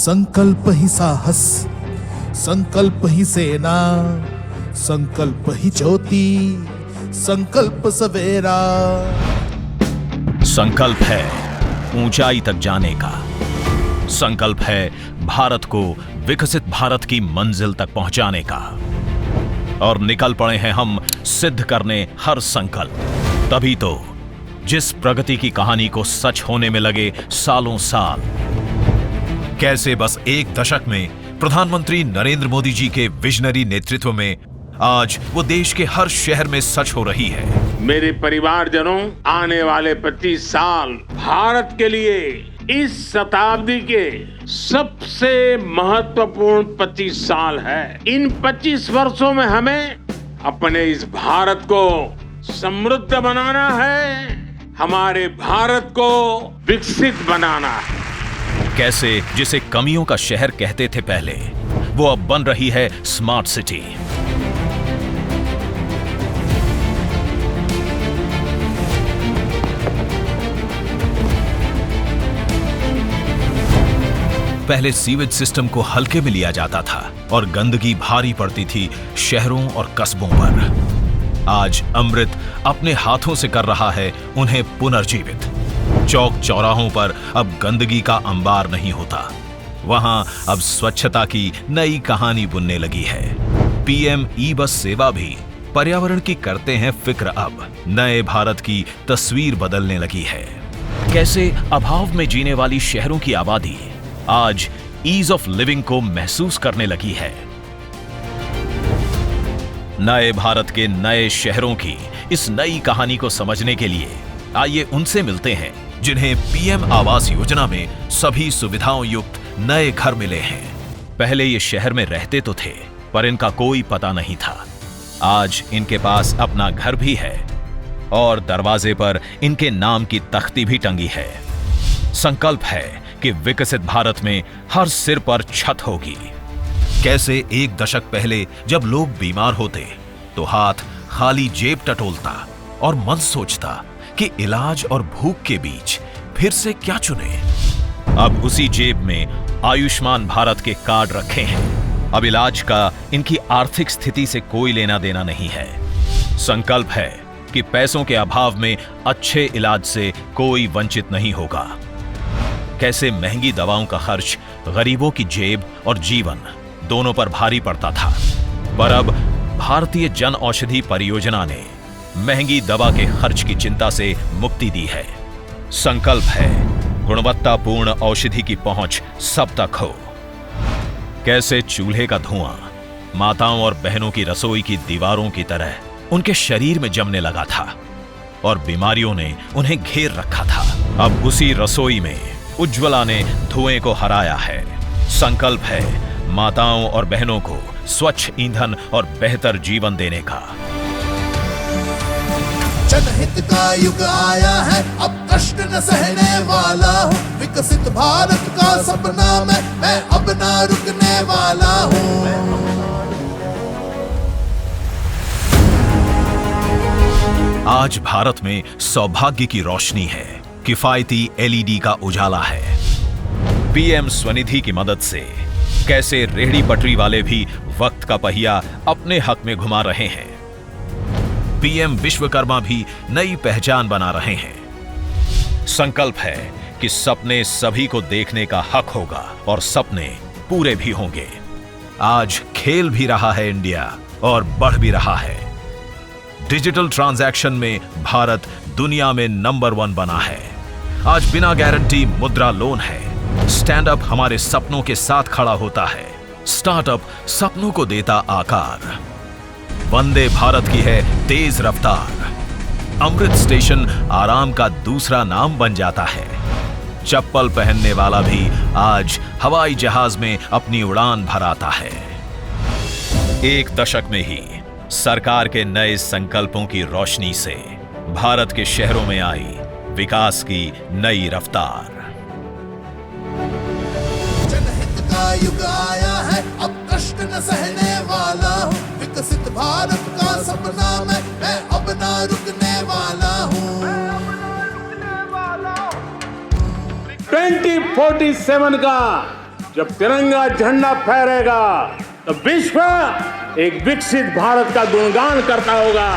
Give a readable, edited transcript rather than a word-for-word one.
संकल्प ही साहस, संकल्प ही सेना, संकल्प ही ज्योति, संकल्प सवेरा। संकल्प है ऊंचाई तक जाने का। संकल्प है भारत को विकसित भारत की मंजिल तक पहुंचाने का। और निकल पड़े हैं हम सिद्ध करने हर संकल्प। तभी तो जिस प्रगति की कहानी को सच होने में लगे सालों साल, कैसे बस एक दशक में प्रधानमंत्री नरेंद्र मोदी जी के विजनरी नेतृत्व में आज वो देश के हर शहर में सच हो रही है। मेरे परिवारजनों, आने वाले 25 साल भारत के लिए इस शताब्दी के सबसे महत्वपूर्ण 25 साल है। इन 25 वर्षों में हमें अपने इस भारत को समृद्ध बनाना है, हमारे भारत को विकसित बनाना है। कैसे जिसे कमियों का शहर कहते थे पहले, वो अब बन रही है स्मार्ट सिटी। पहले सीवेज सिस्टम को हल्के में लिया जाता था और गंदगी भारी पड़ती थी शहरों और कस्बों पर। आज अमृत अपने हाथों से कर रहा है उन्हें पुनर्जीवित। चौक चौराहों पर अब गंदगी का अंबार नहीं होता, वहां अब स्वच्छता की नई कहानी बुनने लगी है। पीएम ई बस सेवा भी पर्यावरण की करते हैं फिक्र। अब नए भारत की तस्वीर बदलने लगी है। कैसे अभाव में जीने वाली शहरों की आबादी आज ईज ऑफ लिविंग को महसूस करने लगी है। नए भारत के नए शहरों की इस नई कहानी को समझने के लिए आइए उनसे मिलते हैं जिन्हें पीएम आवास योजना में सभी सुविधाओं युक्त नए घर मिले हैं। पहले ये शहर में रहते तो थे, पर इनका कोई पता नहीं था। आज इनके पास अपना घर भी है और दरवाजे पर इनके नाम की तख्ती भी टंगी है। संकल्प है कि विकसित भारत में हर सिर पर छत होगी। कैसे एक दशक पहले जब लोग बीमार होते तो हाथ खाली जेब टटोलता और मन सोचता कि इलाज और भूख के बीच फिर से क्या चुने। अब उसी जेब में आयुष्मान भारत के कार्ड रखे हैं। अब इलाज का इनकी आर्थिक स्थिति से कोई लेना देना नहीं है। संकल्प है कि पैसों के अभाव में अच्छे इलाज से कोई वंचित नहीं होगा। कैसे महंगी दवाओं का खर्च गरीबों की जेब और जीवन दोनों पर भारी पड़ता था, पर अब भारतीय जन औषधि परियोजना ने महंगी दवा के खर्च की चिंता से मुक्ति दी है। संकल्प है गुणवत्तापूर्ण औषधि की पहुंच सब तक हो। कैसे चूल्हे का धुआं माताओं और बहनों की रसोई की दीवारों की तरह उनके शरीर में जमने लगा था और बीमारियों ने उन्हें घेर रखा था, अब उसी रसोई में उज्ज्वला ने धुएं को हराया है। संकल्प है माताओं और बहनों को स्वच्छ ईंधन और बेहतर जीवन देने का। जनहित का युग आया है, अब कष्ट न सहने वाला हूँ। विकसित भारत का सपना मैं अब ना रुकने वाला हूँ। आज भारत में सौभाग्य की रोशनी है, किफायती एलईडी का उजाला है। पीएम स्वनिधि की मदद से कैसे रेहड़ी पटरी वाले भी वक्त का पहिया अपने हक में घुमा रहे हैं। पीएम विश्वकर्मा भी नई पहचान बना रहे हैं। संकल्प है कि सपने सभी को देखने का हक होगा और सपने पूरे भी होंगे। आज खेल भी रहा है इंडिया और बढ़ भी रहा है। डिजिटल ट्रांजैक्शन में भारत दुनिया में नंबर 1 बना है। आज बिना गारंटी मुद्रा लोन है। स्टैंड-अप हमारे सपनों के साथ खड़ा होता है। स्टार्टअप सपनों को देता आकार। वंदे भारत की है तेज रफ्तार। अमृत स्टेशन आराम का दूसरा नाम बन जाता है। चप्पल पहनने वाला भी आज हवाई जहाज में अपनी उड़ान भराता है। एक दशक में ही सरकार के नए संकल्पों की रोशनी से भारत के शहरों में आई विकास की नई रफ्तार। जनहित का युग आया है, अब कष्ट न सहने वाला हूँ। विकसित भारत का सपना मैं अब ना रुकने वाला हूँ। 2047 का जब तिरंगा झंडा फहरेगा तो विश्व एक विकसित भारत का गुणगान करता होगा।